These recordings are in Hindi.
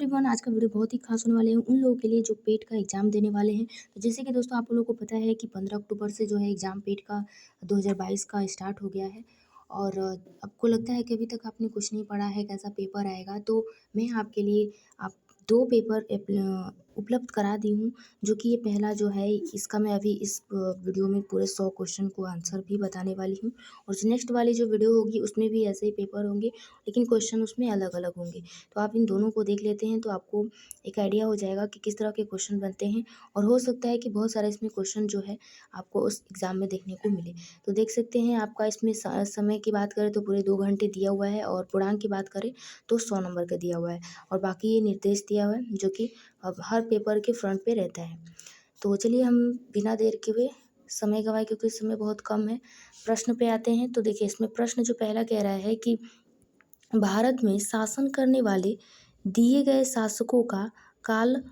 एवरीवन, आज का वीडियो बहुत ही खास होने वाले हैं उन लोगों के लिए जो पेट का एग्जाम देने वाले हैं। तो जैसे कि दोस्तों आप लोगों को पता है कि 15 अक्टूबर से जो है एग्जाम पेट का 2022 का स्टार्ट हो गया है। और आपको लगता है कि अभी तक आपने कुछ नहीं पढ़ा है, कैसा पेपर आएगा, तो मैं आपके लिए आप दो पेपर उपलब्ध करा दी हूँ। जो कि ये पहला जो है इसका मैं अभी इस वीडियो में पूरे 100 क्वेश्चन को आंसर भी बताने वाली हूँ। और जो नेक्स्ट वाली जो वीडियो होगी उसमें भी ऐसे ही पेपर होंगे, लेकिन क्वेश्चन उसमें अलग अलग होंगे। तो आप इन दोनों को देख लेते हैं तो आपको एक आइडिया हो जाएगा कि किस तरह के क्वेश्चन बनते हैं। और हो सकता है कि बहुत सारे इसमें क्वेश्चन जो है आपको उस एग्ज़ाम में देखने को मिले। तो देख सकते हैं आपका इसमें समय की बात करें तो पूरे 2 घंटे दिया हुआ है, और पूर्णांक की बात करें तो 100 नंबर का दिया हुआ है। और बाकी ये निर्देश दिया हुआ है जो कि अब हर पेपर के फ्रंट पे रहता है। तो चलिए हम बिना देर के हुए समय गवाए, क्योंकि समय बहुत कम है, प्रश्न पे आते हैं। तो देखिए इसमें प्रश्न जो पहला कह रहा है कि भारत में शासन करने वाले दिए गए शासकों का काल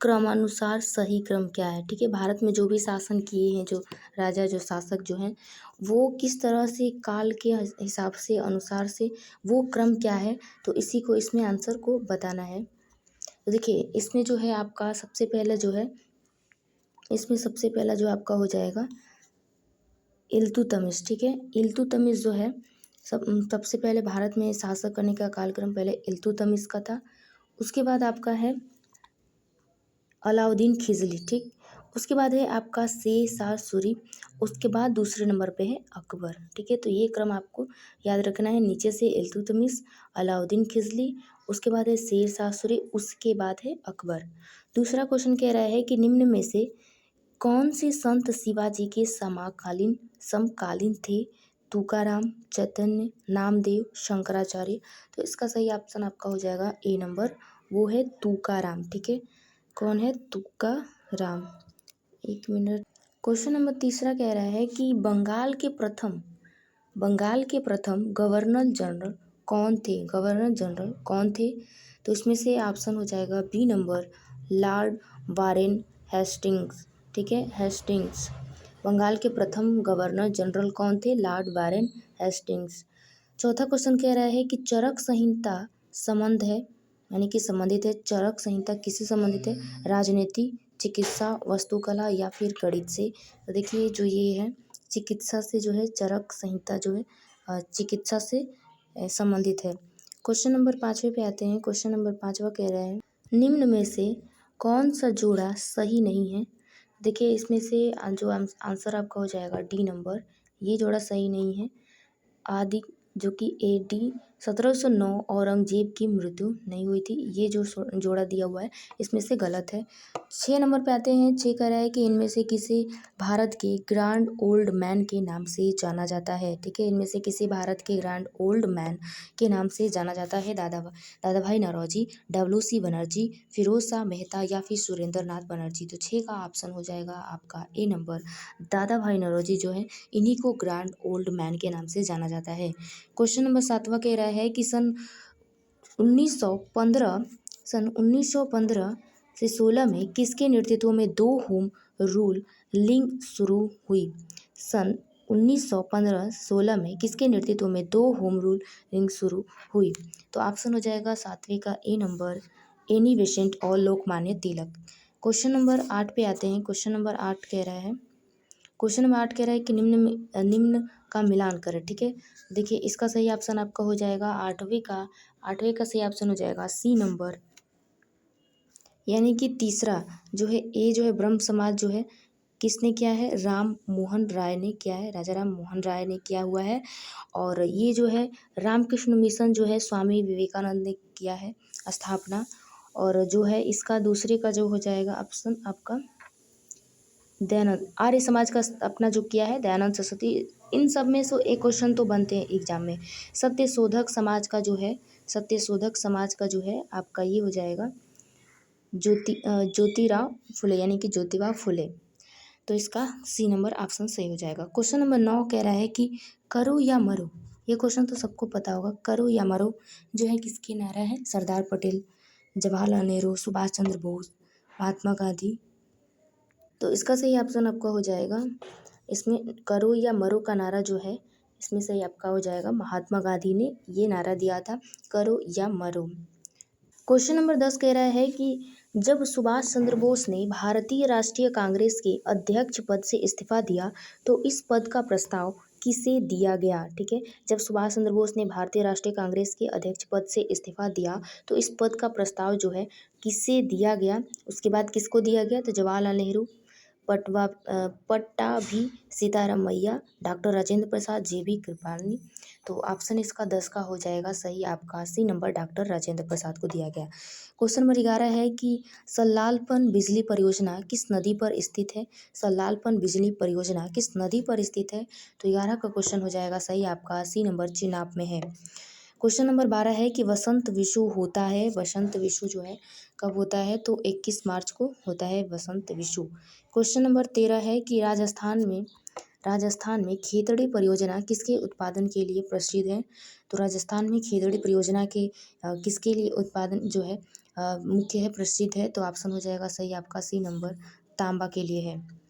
क्रमानुसार सही क्रम क्या है। ठीक है, भारत में जो भी शासन किए हैं, जो राजा, जो शासक जो हैं, वो किस तरह से काल के हिसाब से, अनुसार से, वो क्रम क्या है। तो इसी को इसमें आंसर को बताना है। तो देखिए इसमें जो है आपका सबसे पहले जो है, इसमें सबसे पहला जो आपका हो जाएगा इल्तुतमिश। ठीक है, इल्तुतमिश जो है सबसे पहले भारत में शासक करने का कालक्रम पहले इल्तुतमिश का था। उसके बाद आपका है अलाउद्दीन खिलजी। ठीक, उसके बाद है आपका शेरशाह सूरी। उसके बाद दूसरे नंबर पे है अकबर। ठीक है, तो ये क्रम आपको याद रखना है। नीचे से इल्तुतमिश, अलाउद्दीन खिलजी, उसके बाद है शेरशाह सूरी, उसके बाद है अकबर। दूसरा क्वेश्चन कह रहा है कि निम्न में से कौन से संत शिवाजी के समकालीन थे। तुकाराम, चैतन्य, नामदेव, शंकराचार्य। तो इसका सही ऑप्शन आपका हो जाएगा ए नंबर, वो है तुकाराम। ठीक है, कौन है? तुकाराम। एक मिनट। क्वेश्चन नंबर तीसरा कह रहा है कि बंगाल के प्रथम गवर्नर जनरल कौन थे। गवर्नर जनरल कौन थे? तो इसमें से ऑप्शन हो जाएगा B number, Lord Warren Hastings. ठीक है, हेस्टिंग्स। बंगाल के प्रथम गवर्नर जनरल कौन थे? Lord Warren Hastings. चौथा क्वेश्चन कह रहा है कि चरक संहिता संबंध है, यानी कि संबंधित है। चरक संहिता किससे संबंधित है? राजनीति, चिकित्सा, वास्तुकला या फिर गणित से। तो देखिए जो ये है चिकित्सा से जो है, चरक संहिता जो है चिकित्सा से संबंधित है। क्वेश्चन नंबर 5वें पे आते हैं। क्वेश्चन नंबर 5वां कह रहा है निम्न में से कौन सा जोड़ा सही नहीं है। देखिए इसमें से जो आंसर आपका हो जाएगा डी नंबर, ये जोड़ा सही नहीं है। आदि जो कि AD 1709 औरंगजेब की मृत्यु नहीं हुई थी, ये जो जोड़ा दिया हुआ है इसमें से गलत है। 6 नंबर पे आते हैं। 6 कह रहा है कि इनमें से किसी भारत के ग्रैंड ओल्ड मैन के नाम से जाना जाता है। ठीक है, इनमें से किसी भारत के ग्रैंड ओल्ड मैन के नाम से जाना जाता है। दादा भाई नौरोजी, WC बनर्जी, फिरोज शाह मेहता या फिर सुरेंद्र नाथ बनर्जी। तो 6 का ऑप्शन हो जाएगा आपका ए नंबर, दादा भाई नौरोजी जो है इन्हीं को ग्रैंड ओल्ड मैन के नाम से जाना जाता है। क्वेश्चन नंबर 7वां कह रहा है कि सन 1915 से 16 में किसके नेतृत्व में 2 होम रूल लिंग शुरू हुई। सन 1915-16 में किसके नेतृत्व में 2 होम रूल लिंग शुरू हुई। तो ऑप्शन हो जाएगा 7वें का ए नंबर, एनी बेसेंट और लोकमान्य तिलक। क्वेश्चन नंबर 8 पे आते हैं। क्वेश्चन नंबर 8 कह रहा है, क्वेश्चन नंबर 8 कह रहा है कि निम्न का मिलान करें। ठीक है, देखिए इसका सही ऑप्शन आपका हो जाएगा 8वें का सही ऑप्शन हो जाएगा सी नंबर, यानी कि तीसरा जो है ए जो है ब्रह्म समाज जो है किसने किया है? राम मोहन राय ने किया है, राजा राम मोहन राय ने किया हुआ है। और ये जो है रामकृष्ण मिशन जो है स्वामी विवेकानंद ने किया है स्थापना। और जो है इसका दूसरे का जो हो जाएगा ऑप्शन आपका दयानंद आर्य समाज का अपना जो किया है दयानंद सरस्वती। इन सब में से एक क्वेश्चन तो बनते हैं एग्जाम में। सत्यशोधक समाज का जो है आपका ये हो जाएगा ज्योतिराव फुले, यानी कि ज्योतिबा फुले। तो इसका सी नंबर ऑप्शन सही हो जाएगा। क्वेश्चन नंबर 9 कह रहा है कि करो या मरो। ये क्वेश्चन तो सबको पता होगा। करो या मरो जो है किसकी नारा है? सरदार पटेल, जवाहरलाल नेहरू, सुभाष चंद्र बोस, महात्मा गांधी। तो इसका सही ऑप्शन आपका हो जाएगा, इसमें करो या मरो का नारा जो है इसमें सही आपका हो जाएगा महात्मा गांधी ने ये नारा दिया था, करो या मरो। क्वेश्चन नंबर 10 कह रहा है कि जब सुभाष चंद्र बोस ने भारतीय राष्ट्रीय कांग्रेस के अध्यक्ष पद से इस्तीफा दिया तो इस पद का प्रस्ताव किसे दिया गया। ठीक है, जब सुभाष चंद्र बोस ने भारतीय राष्ट्रीय कांग्रेस के अध्यक्ष पद से इस्तीफा दिया तो इस पद का प्रस्ताव जो है किसे दिया गया। उसके बाद किसको दिया गया, तो जवाहरलाल नेहरू, पट्टाभी सीतारामैया, डॉक्टर राजेंद्र प्रसाद, जेबी कृपलानी। तो ऑप्शन इसका 10 का हो जाएगा सही आपका C number, doctor Rajendra Prasad को दिया गया। क्वेश्चन नंबर 11 है कि सल्लालपन बिजली परियोजना किस नदी पर स्थित है। सल्लालपन बिजली परियोजना किस नदी पर स्थित है, तो 11 का क्वेश्चन हो जाएगा सही आपका सी नंबर, चिनाब में है। क्वेश्चन नंबर 12 है कि वसंत विषु होता है। वसंत विषु जो है कब होता है, तो 21 मार्च को होता है वसंत विषु। क्वेश्चन नंबर 13 है कि राजस्थान में खेतड़ी परियोजना किसके उत्पादन के लिए प्रसिद्ध है। तो राजस्थान में खेतड़ी परियोजना के किसके लिए उत्पादन जो है मुख्य है, प्रसिद्ध है, तो ऑप्शन हो जाएगा सही आपका सी नंबर, तांबा के लिए है।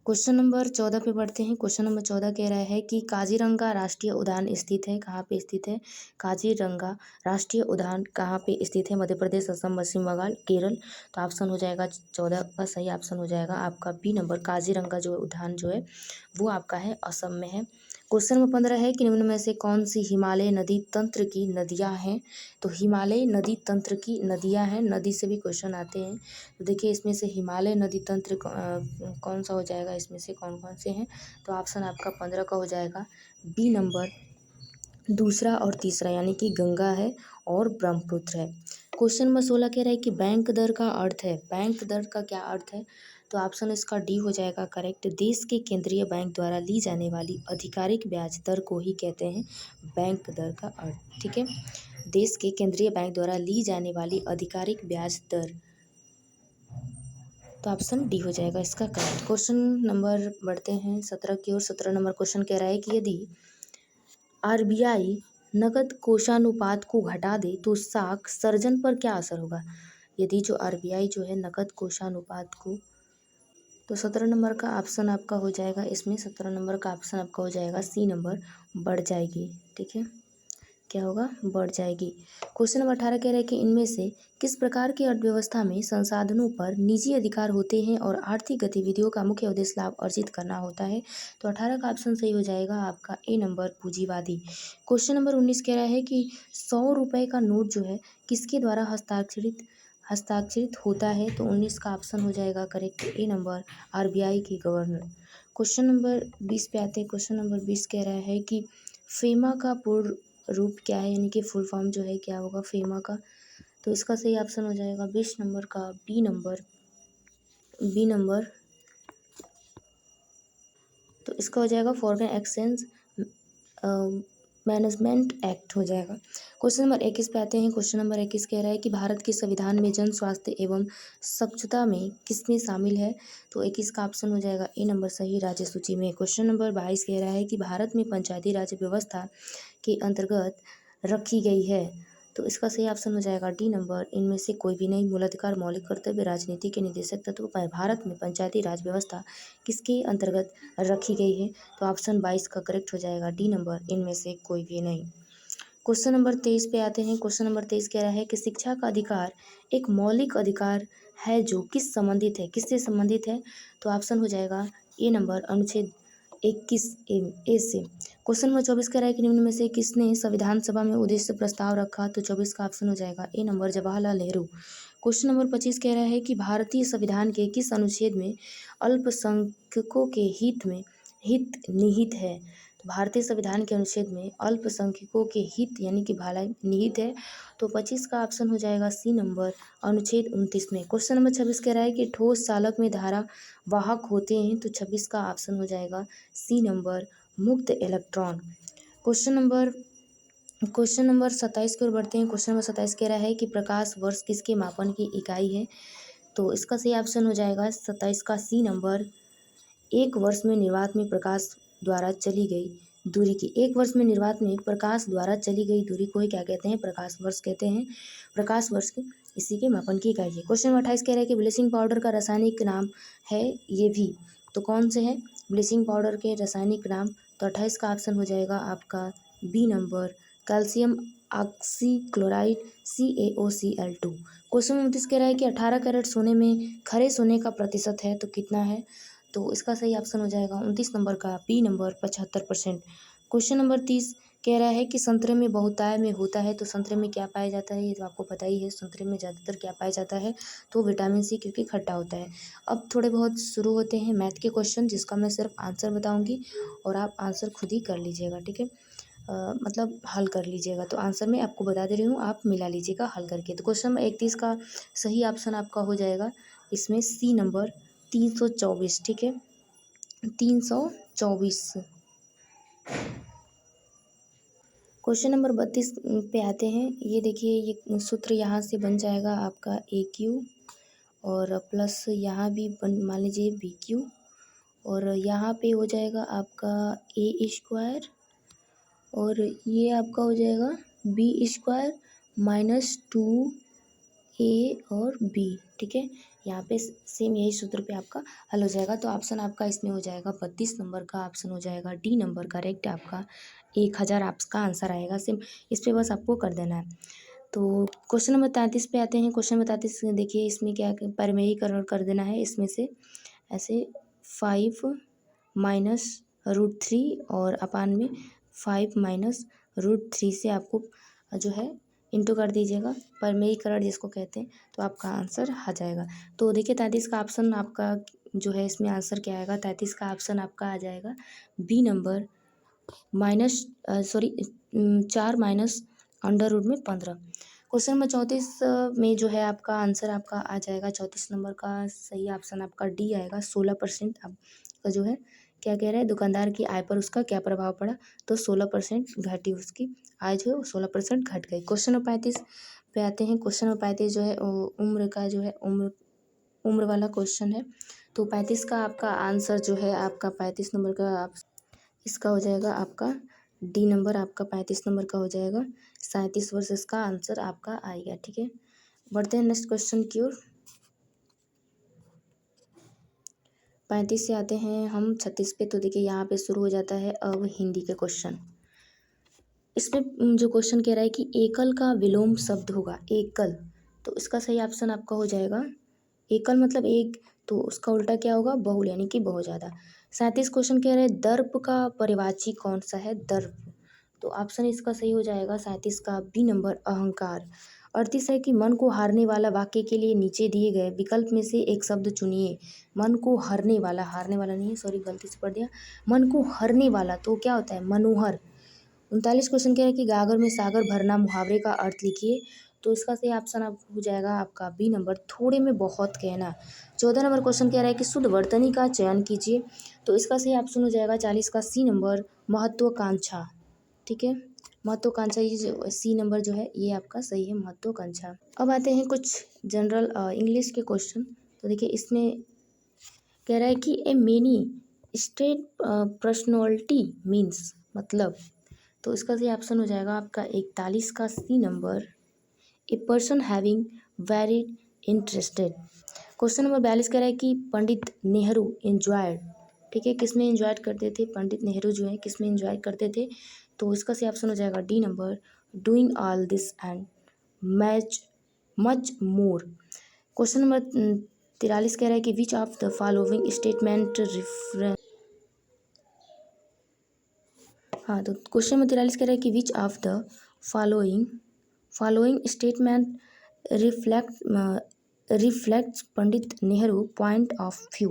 क्वेश्चन नंबर 14 पे बढ़ते हैं। क्वेश्चन नंबर 14 कह रहा है कि काजीरंगा राष्ट्रीय उद्यान स्थित है, कहाँ पे स्थित है। काजीरंगा राष्ट्रीय उद्यान कहाँ पे स्थित है, मध्य प्रदेश, असम, पश्चिम बंगाल, केरल। तो ऑप्शन हो जाएगा 14 का सही ऑप्शन हो जाएगा आपका बी नंबर, काजीरंगा जो उद्यान जो है वो आपका है असम में है। क्वेश्चन नंबर 15 है कि निम्न में से कौन सी हिमालय नदी तंत्र की नदियाँ हैं। तो हिमालय नदी तंत्र की नदियाँ हैं, नदी से भी क्वेश्चन आते हैं। तो देखिए इसमें से हिमालय नदी तंत्र कौन सा हो जाएगा, इसमें से कौन कौन से हैं, तो ऑप्शन आपका 15 का हो जाएगा बी नंबर, दूसरा और तीसरा, यानी कि गंगा है और ब्रह्मपुत्र है। क्वेश्चन नंबर 16 कह रहा है कि बैंक दर का अर्थ है। बैंक दर का क्या अर्थ है, तो ऑप्शन इसका डी हो जाएगा करेक्ट। देश के केंद्रीय बैंक द्वारा ली जाने वाली आधिकारिक ब्याज दर को ही कहते हैं बैंक दर का अर्थ। ठीक है, देश के केंद्रीय बैंक द्वारा ली जाने वाली आधिकारिक ब्याज दर, तो ऑप्शन डी हो जाएगा इसका करेक्ट। क्वेश्चन नंबर बढ़ते हैं 17 की ओर। 17 नंबर क्वेश्चन कह रहा है कि यदि आरबीआई नकद कोषानुपात को घटा दे तो साख सर्जन पर क्या असर होगा। यदि जो आरबीआई जो है नकद कोषानुपात को, तो 17 नंबर का ऑप्शन आपका हो जाएगा इसमें, 17 नंबर का ऑप्शन आपका हो जाएगा सी नंबर, बढ़ जाएगी। ठीक है, क्या होगा, बढ़ जाएगी। क्वेश्चन नंबर 18 कह रहा है कि इनमें से किस प्रकार की अर्थव्यवस्था में संसाधनों पर निजी अधिकार होते हैं और आर्थिक गतिविधियों का मुख्य उद्देश्य लाभ अर्जित करना होता है। तो 18 का ऑप्शन सही हो जाएगा आपका ए नंबर, पूंजीवादी। क्वेश्चन नंबर 19 कह रहा है कि 100 रुपये का नोट जो है किसके द्वारा हस्ताक्षरित होता है। तो 19 का ऑप्शन हो जाएगा करेक्ट ए नंबर, आरबीआई के गवर्नर। क्वेश्चन नंबर 20 पे आते हैं। क्वेश्चन नंबर 20 कह रहा है कि फेमा का पूर्ण रूप क्या है, यानी कि फुल फॉर्म जो है क्या होगा फेमा का। तो इसका सही ऑप्शन हो जाएगा 20 नंबर का बी नंबर, तो इसका हो जाएगा फॉरेन एक्सचेंज मैनेजमेंट एक्ट हो जाएगा। क्वेश्चन नंबर 21 पे आते हैं। क्वेश्चन नंबर 21 कह रहा है कि भारत के संविधान में जन स्वास्थ्य एवं स्वच्छता में किसमें शामिल है। तो 21 का ऑप्शन हो जाएगा ए नंबर, सही राज्य सूची में। क्वेश्चन नंबर 22 कह रहा है कि भारत में पंचायती राज व्यवस्था के अंतर्गत रखी गई है। तो इसका सही ऑप्शन हो जाएगा डी नंबर, इनमें से कोई भी नहीं। मूलाधिकार, मौलिक कर्तव्य, राजनीति के निदेशक तत्व पर भारत में पंचायती राज व्यवस्था किसके अंतर्गत रखी गई है। तो ऑप्शन 22 का करेक्ट हो जाएगा डी नंबर, इनमें से कोई भी नहीं। क्वेश्चन नंबर 23 पे आते हैं। क्वेश्चन नंबर 23 कह रहा है कि शिक्षा का अधिकार एक मौलिक अधिकार है जो किस संबंधित है, किससे संबंधित है। तो ऑप्शन हो जाएगा ए नंबर, अनुच्छेद 21 से। क्वेश्चन नंबर 24 कह रहा है कि निम्न में से किसने संविधान सभा में उद्देश्य प्रस्ताव रखा। तो 24 का ऑप्शन हो जाएगा A number, Jawaharlal Nehru. Question number 25 कह रहा है कि भारतीय संविधान के किस अनुच्छेद में अल्पसंख्यकों के हित निहित है। तो भारतीय संविधान के अनुच्छेद में अल्पसंख्यकों के हित यानी कि भलाई निहित है। तो 25 का ऑप्शन हो जाएगा सी नंबर, अनुच्छेद 29 में। क्वेश्चन नंबर 26 कह रहा है कि ठोस चालक में धारा वाहक होते हैं। तो 26 का ऑप्शन हो जाएगा सी नंबर, मुक्त इलेक्ट्रॉन। क्वेश्चन नंबर 27 की ओर बढ़ते हैं। क्वेश्चन नंबर 27 कह रहा है कि प्रकाश वर्ष किसके मापन की इकाई है। तो इसका सही ऑप्शन हो जाएगा 27 का सी नंबर, एक वर्ष में निर्वात में प्रकाश द्वारा चली गई दूरी की। एक वर्ष में निर्वात में प्रकाश द्वारा चली गई दूरी को ही क्या कहते हैं, प्रकाश वर्ष कहते हैं। प्रकाश वर्ष की इसी के मापन की इकाई है। क्वेश्चन नंबर 28 कह रहा है कि ब्लीचिंग पाउडर का रासायनिक नाम है ये भी। तो कौन से है ब्लीचिंग पाउडर के रासायनिक नाम। तो 28 का ऑप्शन हो जाएगा आपका B number, calcium oxychloride CaOCl2। Question 29 कह रहा है कि 18 कैरेट सोने में खरे सोने का प्रतिशत है तो कितना है। तो इसका सही ऑप्शन हो जाएगा 29 नंबर का बी नंबर 75%। क्वेश्चन नंबर 30 कह रहा है कि संतरे में बहुतायत में होता है तो संतरे में क्या पाया जाता है। ये तो आपको पता ही है, संतरे में ज़्यादातर क्या पाया जाता है, तो विटामिन सी, क्योंकि खट्टा होता है। अब थोड़े बहुत शुरू होते हैं मैथ के क्वेश्चन, जिसका मैं सिर्फ आंसर बताऊंगी और आप आंसर खुद ही कर लीजिएगा, ठीक है। मतलब हल कर लीजिएगा। तो आंसर मैं आपको बता दे रही हूँ, आप मिला लीजिएगा हल करके। तो क्वेश्चन नंबर 31 का सही ऑप्शन आपका हो जाएगा इसमें सी नंबर 324, ठीक है, 324। क्वेश्चन नंबर 32 पे आते हैं। ये देखिए, ये सूत्र यहाँ से बन जाएगा आपका AQ और प्लस यहाँ भी बन मान लीजिए BQ और यहाँ पे हो जाएगा आपका A² और ये आपका हो जाएगा B² -2A और B, ठीक है। यहाँ पे सेम यही सूत्र पे आपका हल हो जाएगा। तो ऑप्शन आपका इसमें हो जाएगा 32 नंबर का ऑप्शन हो जाएगा डी नंबर करेक्ट आपका। 1000 आपका आंसर आएगा। सेम इस पर बस आपको कर देना है। तो क्वेश्चन नंबर 33 पे आते हैं। क्वेश्चन नंबर 33 देखिए, इसमें क्या परिमेयीकरण कर देना है। इसमें से ऐसे 5 -√3 और अपान में 5 -√3 से आपको जो है इंटू कर दीजिएगा, परिमेयीकरण जिसको कहते हैं, तो आपका आंसर आ जाएगा। तो देखिए 33 का ऑप्शन आपका जो है इसमें आंसर क्या आएगा। 33 का ऑप्शन आपका आ जाएगा बी नंबर -4 -√15। क्वेश्चन नंबर 34 में जो है आपका आंसर आपका आ जाएगा 34 नंबर का सही ऑप्शन आपका डी आएगा। 16% आपका जो है क्या कह रहा है, दुकानदार की आय पर उसका क्या प्रभाव पड़ा, तो 16% घटी, उसकी आय जो है वो 16% घट गई। क्वेश्चन नंबर 35 पे आते हैं। क्वेश्चन नंबर 35 जो है उम्र का जो है उम्र वाला क्वेश्चन है। तो 35 का आपका आंसर जो है आपका 35 नंबर का इसका हो जाएगा आपका डी नंबर आपका 35 नंबर का हो जाएगा। 37 वर्ष इसका आंसर आपका आएगा, ठीक है। बढ़ते हैं नेक्स्ट क्वेश्चन की ओर। 35 से आते हैं हम 36 पे। तो देखिए यहाँ पे शुरू हो जाता है अब हिंदी के क्वेश्चन। इसमें जो क्वेश्चन कह रहा है कि एकल का विलोम शब्द होगा, एकल, तो इसका सही ऑप्शन आपका हो जाएगा एकल मतलब एक, तो उसका उल्टा क्या होगा, बहुल, यानी कि बहुत ज़्यादा। 37 क्वेश्चन कह रहे हैं दर्प का परिवाची कौन सा है, दर्प, तो ऑप्शन इसका सही हो जाएगा 37 का बी नंबर अहंकार। 38 है कि मन को हारने वाला वाक्य के लिए नीचे दिए गए विकल्प में से एक शब्द चुनिए। मन को हारने वाला, हारने वाला नहीं है, सॉरी गलती से पढ़ दिया, मन को हरने वाला तो क्या होता है, मनोहर। 39 क्वेश्चन कह रहा है कि गागर में सागर भरना मुहावरे का अर्थ लिखिए। तो इसका सही ऑप्शन आप हो जाएगा आपका बी नंबर थोड़े में बहुत कहना। 14 नंबर क्वेश्चन कह रहा है कि शुद्ध वर्तनी का चयन कीजिए। तो इसका सही ऑप्शन हो जाएगा 40 का सी नंबर महत्वाकांक्षा, ठीक है। महत्वाकांक्षा ये जो सी नंबर जो है ये आपका सही है, महत्वाकांक्षा। अब आते हैं कुछ जनरल इंग्लिश के क्वेश्चन। तो देखिए इसमें कह रहा है कि ए मेनी स्टेट पर्सनैलिटी मीन्स, मतलब, तो इसका सही ऑप्शन हो जाएगा आपका 41 का C number a person having varied interested. Question number 42 कह रहा है कि पंडित नेहरू एंजॉयड, ठीक है, किस में एंजॉय करते थे, पंडित नेहरू जो है किस में एंजॉय करते थे। तो इसका सही ऑप्शन हो जाएगा D number doing all this and match much more. Question number 43 कह रहा है कि which of the following statement refer, हाँ, तो क्वेश्चन नंबर 43 कह रहा है कि which of the following statement reflects Pandit Nehru point of view.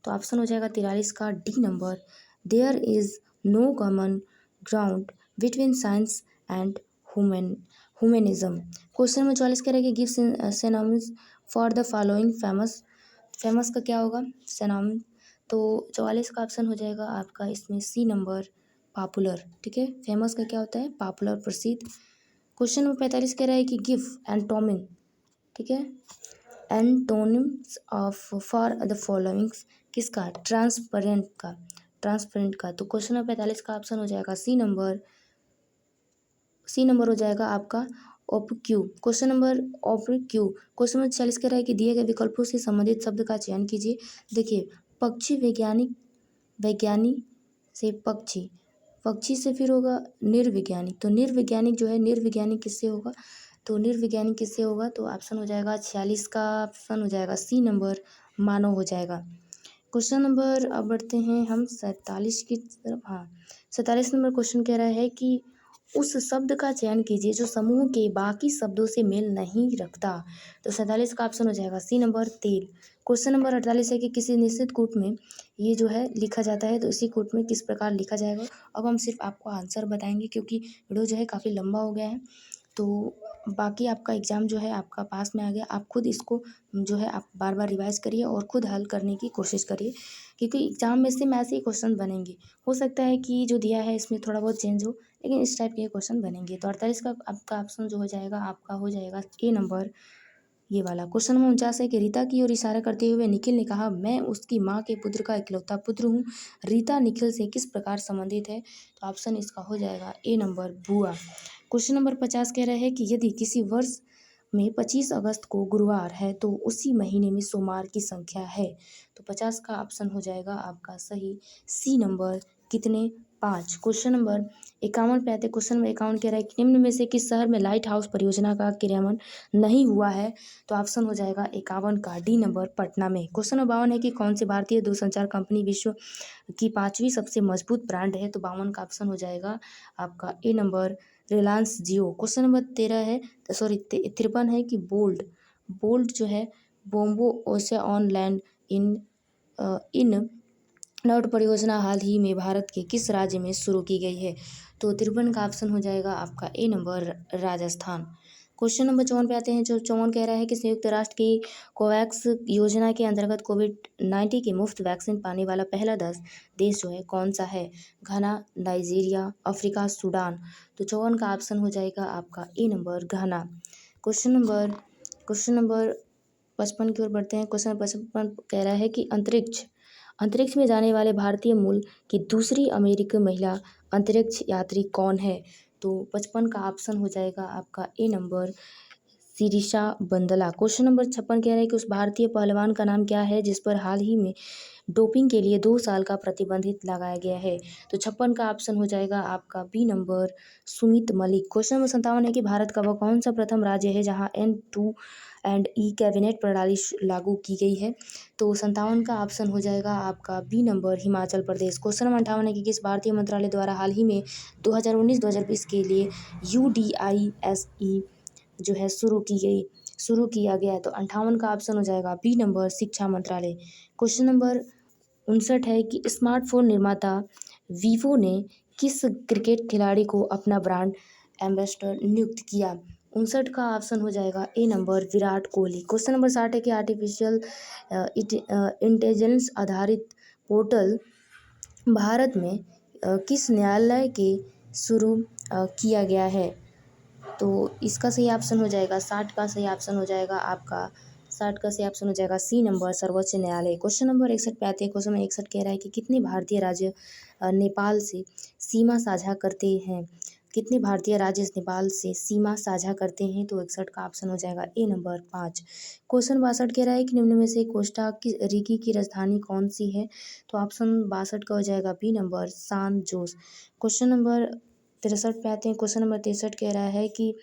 तो ऑप्शन हो जाएगा 43 का D number there is no common ground between science and humanism. Question number 44 कह रहा है कि give synonyms for the following famous. Famous का क्या होगा, सिनोनिम। तो 44 का ऑप्शन हो जाएगा आपका इसमें सी नंबर पॉपुलर, ठीक है। फेमस का क्या होता है, पॉपुलर, प्रसिद्ध। क्वेश्चन नंबर 45 कह रहा है कि गिव एंटोनिम, ठीक है, antonyms of for the followings, किसका, ट्रांसपेरेंट का। तो क्वेश्चन नंबर 45 का ऑप्शन हो जाएगा सी नंबर हो जाएगा आपका ऑब्क्यू। क्वेश्चन नंबर ऑब्क्यू। क्वेश्चन नंबर 46 कह रहा है कि दिए गए विकल्पों से संबंधित शब्द का चयन कीजिए। देखिए पक्षी वैज्ञानिक से पक्षी, पक्षी से फिर होगा निर्विज्ञानिक। तो निर्विज्ञानिक जो है, निर्विज्ञानिक किससे होगा? तो निर्विज्ञानिक किससे होगा? तो ऑप्शन हो जाएगा 46 का ऑप्शन हो जाएगा सी नंबर, मानव हो जाएगा। क्वेश्चन नंबर अब बढ़ते हैं हम 47 की तरफ। हाँ, 47 नंबर क्वेश्चन कह रहा है कि उस शब्द का चयन कीजिए जो समूह के बाकी शब्दों से मेल नहीं रखता। तो 47 का ऑप्शन हो जाएगा सी नंबर, तेल। क्वेश्चन नंबर 48 है कि किसी निश्चित कूट में ये जो है लिखा जाता है, तो इसी कूट में किस प्रकार लिखा जाएगा। अब हम सिर्फ आपको आंसर बताएंगे क्योंकि वीडियो जो है काफ़ी लंबा हो गया है। तो बाकी आपका एग्ज़ाम जो है आपका पास में आ गया। आप खुद इसको जो है आप बार बार रिवाइज़ करिए और खुद हल करने की कोशिश करिए, क्योंकि एग्ज़ाम में से ऐसे ही क्वेश्चन बनेंगे। हो सकता है कि जो दिया है इसमें थोड़ा बहुत चेंज हो, लेकिन इस टाइप के क्वेश्चन बनेंगे। तो 48 का आपका ऑप्शन जो हो जाएगा आपका हो जाएगा ए नंबर, ये वाला। क्वेश्चन नंबर 49 है कि रीता की ओर इशारा करते हुए निखिल ने कहा, मैं उसकी माँ के पुत्र का इकलौता पुत्र हूँ। रीता निखिल से किस प्रकार संबंधित है? तो ऑप्शन इसका हो जाएगा ए नंबर, बुआ। क्वेश्चन नंबर 50 कह रहे हैं कि यदि किसी वर्ष में 25 अगस्त को गुरुवार है तो उसी महीने में सोमवार की संख्या है। तो 50 का ऑप्शन हो जाएगा आपका सही, सी नंबर, कितने? 5। क्वेश्चन नंबर 51 पे आते हैं। क्वेश्चन नंबर 51 कह रहा है कि निम्न में से किस शहर में लाइट हाउस परियोजना का क्रियान्वयन नहीं हुआ है? तो ऑप्शन हो जाएगा 51 का डी नंबर, पटना में। क्वेश्चन नंबर 52 है कि कौन सी भारतीय दूरसंचार कंपनी विश्व की 5वीं सबसे मजबूत ब्रांड है? तो 52 का ऑप्शन हो जाएगा आपका A number, Reliance Jio. Question number 13 है, सॉरी 53 है कि बोल्ट बोल्ट जो है बोम्बो ओसे ऑन लैंड इन नोट परियोजना हाल ही में भारत के किस राज्य में शुरू की गई है? तो 53 का ऑप्शन हो जाएगा आपका A number, Rajasthan. Question number 54 पे आते हैं। जो 54 कह रहा है कि संयुक्त राष्ट्र की कोवैक्स योजना के अंतर्गत कोविड-19 की मुफ्त वैक्सीन पाने वाला पहला देश जो है कौन सा है? घाना, नाइजीरिया, अफ्रीका, सूडान। तो 54 का ऑप्शन हो जाएगा आपका A number, Ghana. Question number 55 की ओर बढ़ते हैं। क्वेश्चन 55 कह रहा है कि अंतरिक्ष में जाने वाले भारतीय मूल की दूसरी अमेरिकी महिला अंतरिक्ष यात्री कौन है? तो 55 का ऑप्शन हो जाएगा आपका A number, Shirisha Bandla. Question number 56 कह रहा है कि उस भारतीय पहलवान का नाम क्या है जिस पर हाल ही में डोपिंग के लिए 2 साल का प्रतिबंधित लगाया गया है? तो 56 का ऑप्शन हो जाएगा आपका B number, Sumit Malik. Question number 57 है कि भारत का वह कौन सा प्रथम राज्य है जहां N2E कैबिनेट प्रणाली लागू की गई है? तो 57 का ऑप्शन हो जाएगा आपका B number, Himachal Pradesh. Question number 58 है कि किस भारतीय मंत्रालय द्वारा हाल ही में 2019-2020 के लिए UDISE जो है शुरू किया गया है? तो 58 का ऑप्शन हो जाएगा बी नंबर, शिक्षा मंत्रालय। क्वेश्चन नंबर 59 है कि स्मार्टफोन निर्माता वीवो ने किस क्रिकेट खिलाड़ी को अपना ब्रांड एम्बेसडर नियुक्त किया? 59 का ऑप्शन हो जाएगा A number, Virat Kohli. Question number 60 है कि आर्टिफिशियल इंटेलिजेंस आधारित पोर्टल भारत में किस न्यायालय के शुरू किया गया है? तो इसका सही ऑप्शन हो जाएगा 60 का सही ऑप्शन हो जाएगा आपका 60 का सही ऑप्शन हो जाएगा सी नंबर, सर्वोच्च न्यायालय। क्वेश्चन नंबर 61 पे आते हैं। क्वेश्चन नंबर 61 कह रहा है कि कितने भारतीय राज्य नेपाल से सीमा साझा करते हैं? कितने भारतीय राज्य नेपाल से सीमा साझा करते हैं? तो 61 का ऑप्शन हो जाएगा ए नंबर, 5। क्वेश्चन 62 कह रहा है कि निम्न में से कोस्टा रिकी की राजधानी कौन सी है? तो ऑप्शन 62 का हो जाएगा बी नंबर, सान जोस। क्वेश्चन नंबर 63 पे आते हैं। क्वेश्चन नंबर 63 कह रहा है कि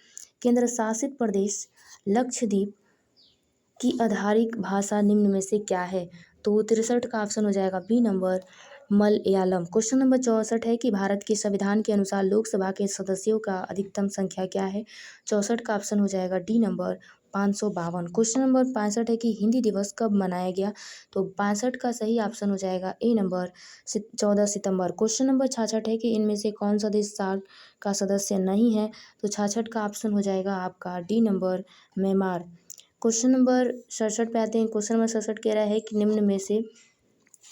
केंद्र शासित प्रदेश लक्षद्वीप की आधारिक भाषा निम्न में से क्या है? तो 63 का ऑप्शन हो जाएगा B number, Malayalam. Question number 64 है कि भारत के संविधान के अनुसार लोकसभा के सदस्यों का अधिकतम संख्या क्या है? 64 का ऑप्शन हो जाएगा डी नंबर, 552। क्वेश्चन नंबर 65 है कि हिंदी दिवस कब मनाया गया? तो 65 का सही ऑप्शन हो जाएगा A number, 14 September. Question number 66 है कि इनमें से कौन सा देश सार्क का सदस्य नहीं है? तो 66 का ऑप्शन हो जाएगा आपका D number, Myanmar. Question number 67 पे आते हैं। क्वेश्चन नंबर 67 कह रहा है कि निम्न में से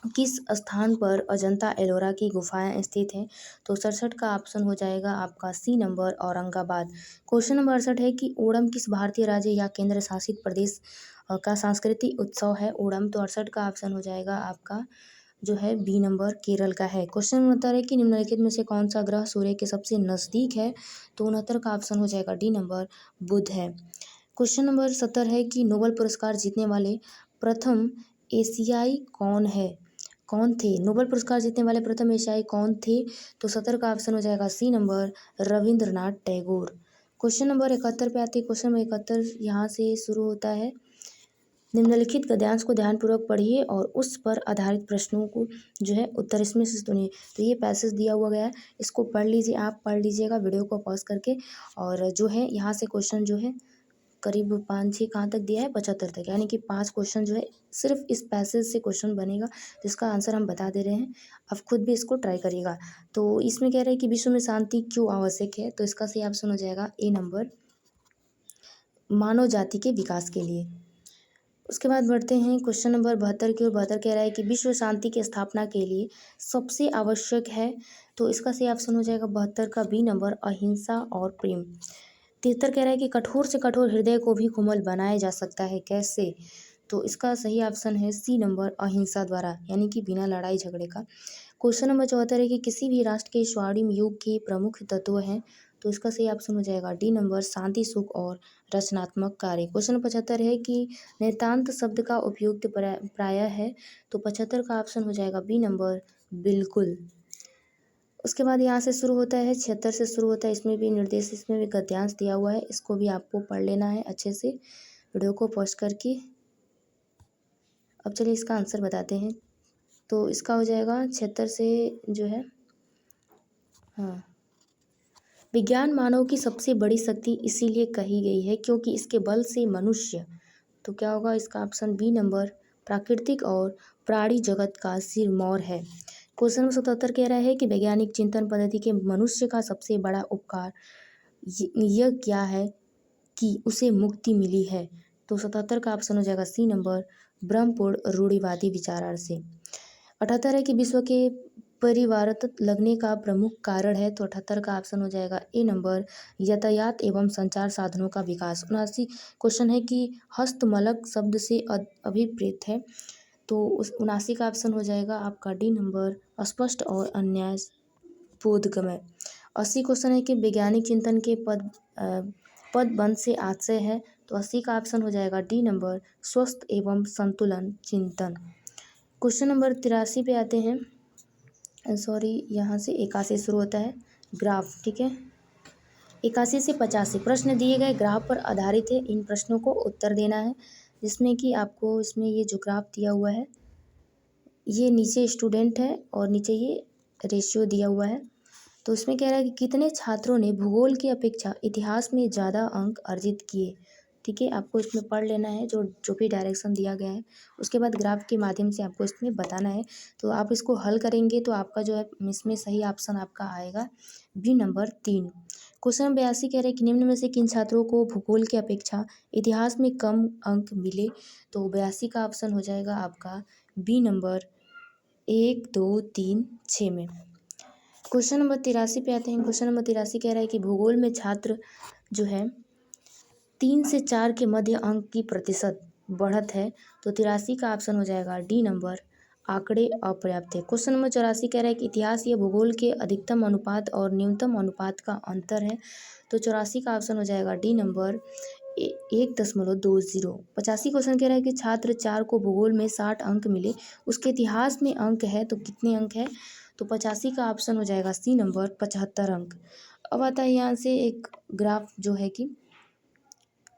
किस स्थान पर अजंता एलोरा की गुफाएं स्थित हैं? तो 67 का ऑप्शन हो जाएगा आपका C number, Aurangabad. Question number 68 है कि ओणम किस भारतीय राज्य या केंद्र शासित प्रदेश का सांस्कृतिक उत्सव है? ओणम। तो 68 का ऑप्शन हो जाएगा आपका जो है बी नंबर, केरल का है। क्वेश्चन नंबर 69 है कि निम्नलिखित में से कौन सा ग्रह सूर्य के सबसे नज़दीक है? तो 69 का ऑप्शन हो जाएगा डी नंबर, बुध है। क्वेश्चन नंबर 70 है कि नोबेल पुरस्कार जीतने वाले प्रथम एशियाई कौन है? कौन थे? नोबेल पुरस्कार जीतने वाले प्रथम एशियाई कौन थे? तो 70 का ऑप्शन हो जाएगा C number Rabindranath Tagore. Question number 71 पे आते हैं। क्वेश्चन नंबर 71 यहाँ से शुरू होता है। निम्नलिखित गद्यांश को ध्यानपूर्वक पढ़िए और उस पर आधारित प्रश्नों को जो है उत्तर इसमें से चुनिए। तो ये पैसेज दिया हुआ गया है, इसको पढ़ लीजिए, आप पढ़ लीजिएगा वीडियो को पॉज करके। और जो है यहाँ से क्वेश्चन जो है करीब 5-6 कहाँ तक दिया है, 75 तक, यानी कि 5 क्वेश्चन जो है सिर्फ इस पैसेज से क्वेश्चन बनेगा, जिसका आंसर हम बता दे रहे हैं। आप खुद भी इसको ट्राई करिएगा। तो इसमें कह रहे हैं कि विश्व में शांति क्यों आवश्यक है? तो इसका सही ऑप्शन हो जाएगा ए नंबर, मानव जाति के विकास के लिए। उसके बाद बढ़ते हैं क्वेश्चन नंबर 72 की ओर। 72 कह रहा है कि विश्व शांति की स्थापना के लिए सबसे आवश्यक है। तो इसका सही ऑप्शन हो जाएगा 72 का बी नंबर, अहिंसा और प्रेम। 73 कह रहा है कि कठोर से कठोर हृदय को भी कोमल बनाया जा सकता है, कैसे? तो इसका सही ऑप्शन है सी नंबर, अहिंसा द्वारा, यानी कि बिना लड़ाई झगड़े का। क्वेश्चन नंबर 74 है कि किसी भी राष्ट्र के स्वर्णिम युग के प्रमुख तत्व हैं। तो इसका सही ऑप्शन हो जाएगा डी नंबर, शांति, सुख और रचनात्मक कार्य। क्वेश्चन नंबर 75 है कि नितांत शब्द का उपयोग प्रायः है। तो 75 का ऑप्शन हो जाएगा बी नंबर, बिल्कुल। उसके बाद यहाँ से शुरू होता है, 76 से शुरू होता है। इसमें भी निर्देश, इसमें भी गद्यांश दिया हुआ है, इसको भी आपको पढ़ लेना है अच्छे से वीडियो को पॉज करके। अब चलिए इसका आंसर बताते हैं। तो इसका हो जाएगा 76 से जो है, हाँ, विज्ञान मानव की सबसे बड़ी शक्ति इसीलिए कही गई है क्योंकि इसके बल से मनुष्य, तो क्या होगा इसका ऑप्शन बी नंबर, प्राकृतिक और प्राणी जगत का सिरमौर है। क्वेश्चन नंबर 77 कह रहा है कि वैज्ञानिक चिंतन पद्धति के मनुष्य का सबसे बड़ा उपकार यह क्या है कि उसे मुक्ति मिली है। तो 77 का ऑप्शन हो जाएगा सी नंबर, ब्रह्मपूर्ण रूढ़िवादी विचार से। 78 है कि विश्व के परिवर्तित लगने का प्रमुख कारण है। तो 78 का ऑप्शन हो जाएगा ए नंबर, यातायात एवं संचार साधनों का विकास। 79 क्वेश्चन है कि हस्तमलक शब्द से अभिप्रेत है। तो उस 79 का ऑप्शन हो जाएगा आपका डी नंबर, स्पष्ट और अन्याय बोधगम्य। 80 क्वेश्चन है कि वैज्ञानिक चिंतन के पदबंध से आशय है। तो 80 का ऑप्शन हो जाएगा डी नंबर, स्वस्थ एवं संतुलन चिंतन। क्वेश्चन नंबर 83 पे आते हैं। सॉरी, यहाँ से 81 शुरू होता है, ग्राफ, ठीक है। 81 से 85 प्रश्न दिए गए ग्राफ पर आधारित है। इन प्रश्नों को उत्तर देना है, जिसमें कि आपको इसमें ये जो ग्राफ दिया हुआ है, ये नीचे स्टूडेंट है और नीचे ये रेशियो दिया हुआ है। तो इसमें कह रहा है कि कितने छात्रों ने भूगोल की अपेक्षा इतिहास में ज़्यादा अंक अर्जित किए। ठीक है, आपको इसमें पढ़ लेना है जो जो भी डायरेक्शन दिया गया है। उसके बाद ग्राफ के माध्यम से आपको इसमें बताना है। तो आप इसको हल करेंगे तो आपका जो है इसमें सही ऑप्शन आपका आएगा बी नंबर 3। क्वेश्चन नंबर 82 कह रहे हैं कि निम्न में से किन छात्रों को भूगोल की अपेक्षा इतिहास में कम अंक मिले। तो 82 का ऑप्शन हो जाएगा आपका बी नंबर 1, 2, 3, 6 में। क्वेश्चन नंबर 83 पे आते हैं। क्वेश्चन नंबर 83 कह रहा है कि भूगोल में छात्र जो है 3 से 4 के मध्य अंक की प्रतिशत बढ़त है। तो 83 का ऑप्शन हो जाएगा डी नंबर, आंकड़े अपर्याप्त है। क्वेश्चन नंबर 84 कह रहा है कि इतिहास या भूगोल के अधिकतम अनुपात और न्यूनतम अनुपात का अंतर है। तो 84 का ऑप्शन हो जाएगा डी नंबर, 1.20। 85 क्वेश्चन कह रहा है कि छात्र 4 को भूगोल में 60 अंक मिले, उसके इतिहास में अंक है तो कितने अंक है। तो 85 का ऑप्शन हो जाएगा सी नंबर, 75 अंक। अब आता है यहाँ से एक ग्राफ जो है कि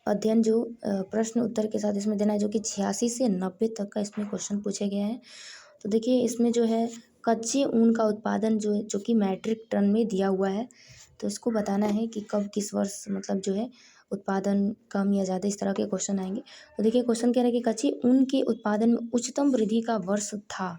अध्ययन जो प्रश्न उत्तर के साथ इसमें देना है, जो कि 86 से 90 तक का इसमें क्वेश्चन पूछे गए हैं। तो देखिए इसमें जो है कच्चे ऊन का उत्पादन जो है, जो कि मैट्रिक टन में दिया हुआ है। तो इसको बताना है कि कब किस वर्ष मतलब जो है उत्पादन कम या ज़्यादा, इस तरह के क्वेश्चन आएंगे। तो देखिए क्वेश्चन कह रहा है कि कच्चे ऊन के उत्पादन में उच्चतम वृद्धि का वर्ष था।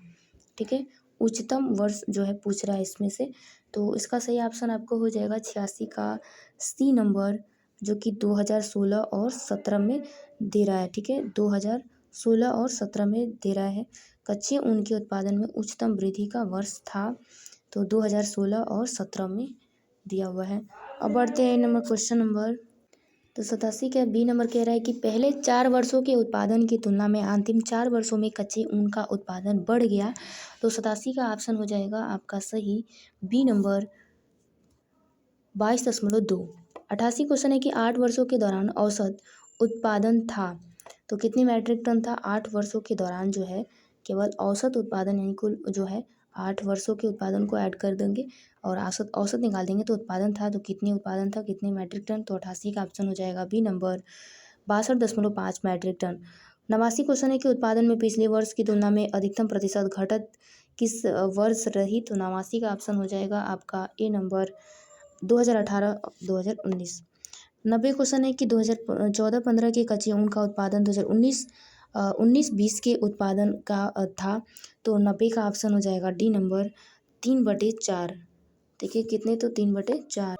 ठीक है, उच्चतम वर्ष जो है पूछ रहा है इसमें से। तो इसका सही ऑप्शन आपको हो जाएगा 86 का सी नंबर, जो कि 2016 और 17 में दे रहा है। ठीक है, 2016 और 17 में दे रहा है। कच्चे ऊन के उत्पादन में उच्चतम वृद्धि का वर्ष था, तो 2016 और 17 में दिया हुआ है। अब बढ़ते हैं नंबर क्वेश्चन नंबर, तो 87 का बी नंबर कह रहा है कि पहले 4 वर्षों के उत्पादन की तुलना में अंतिम 4 वर्षों में कच्चे ऊन का उत्पादन बढ़ गया। तो 87 का ऑप्शन हो जाएगा आपका सही बी नंबर, 22.2। 88 क्वेश्चन है कि 8 वर्षों के दौरान औसत उत्पादन था। तो कितनी मैट्रिक टन था 8 वर्षों के दौरान जो है केवल औसत उत्पादन यानी कुल जो है 8 वर्षों के उत्पादन को ऐड कर देंगे और औसत औसत निकाल देंगे। तो उत्पादन था तो कितने उत्पादन था, कितने मैट्रिक टन, तो 88 का ऑप्शन हो जाएगा B number 62.5 metric ton. 89 question है कि उत्पादन में पिछले वर्ष की तुलना में अधिकतम प्रतिशत घटत किस वर्ष रही, तो 89 का ऑप्शन हो जाएगा आपका ए नंबर 2018-2019। 90 क्वेश्चन है कि 2014-15 के कच्चे ऊन का उत्पादन 2019-20 के उत्पादन का था, तो 90 का ऑप्शन हो जाएगा डी नंबर 3/4। देखिए कितने, तो 3/4।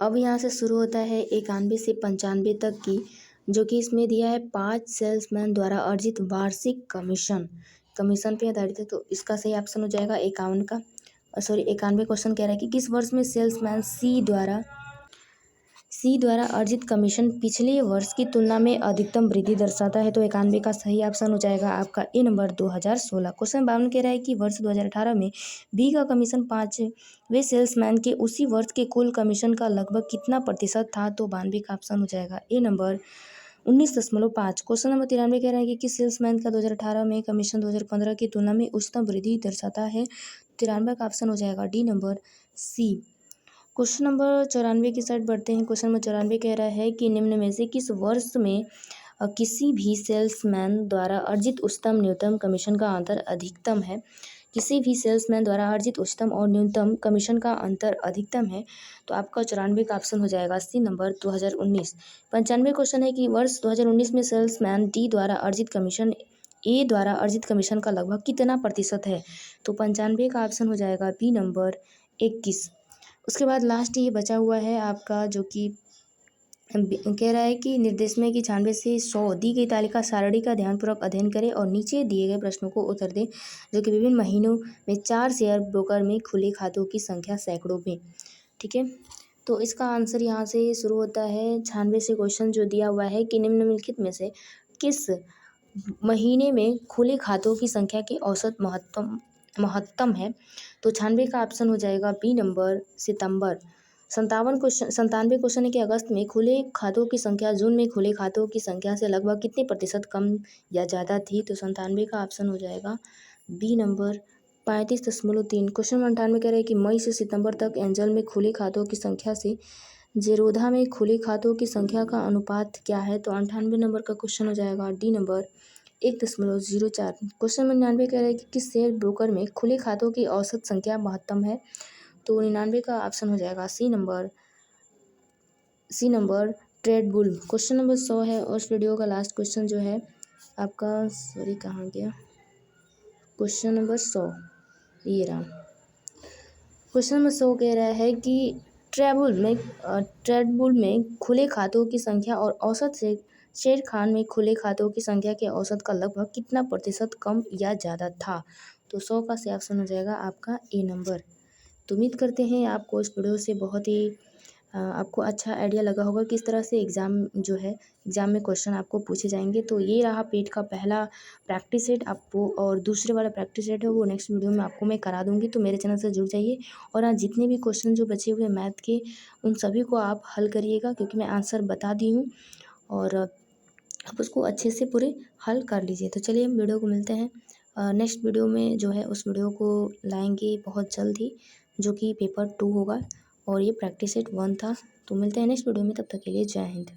अब यहाँ से शुरू होता है 91 से 95 तक की, जो कि इसमें दिया है 5 सेल्समैन द्वारा अर्जित वार्षिक कमीशन पे आधारित है। तो इसका सही ऑप्शन हो जाएगा 51 का, सॉरी 91 क्वेश्चन कह रहा है कि किस वर्ष में सेल्समैन सी द्वारा अर्जित कमीशन पिछले वर्ष की तुलना में अधिकतम वृद्धि दर्शाता है, तो 91 का सही ऑप्शन हो जाएगा आपका ए नंबर 2016। क्वेश्चन 52 कह रहा है कि वर्ष 2018 में बी का कमीशन 5वें सेल्समैन के उसी वर्ष के कुल कमीशन का लगभग कितना प्रतिशत था, तो 92 का ऑप्शन हो जाएगा ए नंबर 19.5। क्वेश्चन नंबर 93 कह रहा है कि किस सेल्समैन का 2018 में कमीशन 2015 की तुलना में उच्चतम वृद्धि दर्शाता है, 93 का ऑप्शन हो जाएगा D number C. Question number 94 की साइड बढ़ते हैं। क्वेश्चन नंबर 94 कह रहा है कि निम्न में से किस वर्ष में किसी भी सेल्समैन द्वारा अर्जित उच्चतम न्यूनतम कमीशन का अंतर अधिकतम है, किसी भी सेल्समैन द्वारा अर्जित उच्चतम और न्यूनतम कमीशन का अंतर अधिकतम है, तो आपका 94 का ऑप्शन हो जाएगा सी नंबर 2019। 95 क्वेश्चन है कि वर्ष 2019 में सेल्समैन डी द्वारा अर्जित कमीशन ए द्वारा अर्जित कमीशन का लगभग कितना प्रतिशत है, तो 95 का ऑप्शन हो जाएगा बी नंबर 21। उसके बाद लास्ट ये बचा हुआ है आपका, जो कि कह रहा है कि निर्देश में कि 96 से 100 दी गई तालिका सारणी का ध्यानपूर्वक अध्ययन करें और नीचे दिए गए प्रश्नों को उत्तर दें, जो कि विभिन्न महीनों में 4 शेयर ब्रोकर में खुले खातों की संख्या सैकड़ों में। ठीक है, तो इसका आंसर यहाँ से शुरू होता है। 96 से क्वेश्चन जो दिया हुआ है कि निम्नलिखित में से किस महीने में खुले खातों की संख्या की औसत महत्तम है, तो 96 का ऑप्शन हो जाएगा बी नंबर सितंबर। 97 क्वेश्चन है कि अगस्त में खुले खातों की संख्या जून में खुले खातों की संख्या से लगभग कितने प्रतिशत कम या ज़्यादा थी, तो 97 का ऑप्शन हो जाएगा बी नंबर 35.3। क्वेश्चन 98 कह रहे हैं कि मई से सितंबर तक एंजल में खुले खातों की संख्या से जेरोधा में खुले खातों की संख्या का अनुपात क्या है, तो 98 नंबर का क्वेश्चन हो जाएगा डी नंबर 1.04। क्वेश्चन 99 कह रहे हैं कि किस शेयर ब्रोकर में खुले खातों की औसत संख्या महत्तम है, तो 99 का ऑप्शन हो जाएगा C number trade bull. Question number 100 है और इस वीडियो का लास्ट क्वेश्चन जो है आपका, सॉरी कहाँ गया, क्वेश्चन नंबर 100 ये रहा। क्वेश्चन नंबर 100 कह रहा है कि ट्रेडबुल में खुले खातों की संख्या और औसत से शेर खान में खुले खातों की संख्या के औसत का लगभग कितना प्रतिशत कम या ज़्यादा था, तो 100 का सही ऑप्शन हो जाएगा आपका ए नंबर। तो उम्मीद करते हैं आपको इस वीडियो से बहुत ही आपको अच्छा आइडिया लगा होगा किस तरह से एग्ज़ाम में क्वेश्चन आपको पूछे जाएंगे। तो ये रहा पेट का पहला प्रैक्टिस सेट आपको, और दूसरे वाला प्रैक्टिस सेट है वो नेक्स्ट वीडियो में आपको मैं करा दूंगी। तो मेरे चैनल से जुड़ जाइए और आज जितने भी क्वेश्चन जो बचे हुए मैथ के उन सभी को आप हल करिएगा, क्योंकि मैं आंसर बता दी हूँ और आप उसको अच्छे से पूरे हल कर लीजिए। तो चलिए हम वीडियो को मिलते हैं नेक्स्ट वीडियो में, जो है उस वीडियो को लाएंगे बहुत जल्द ही, जो कि पेपर 2 होगा और ये प्रैक्टिस सेट 1 था। तो मिलते हैं नेक्स्ट वीडियो में, तब तक के लिए जय हिंद।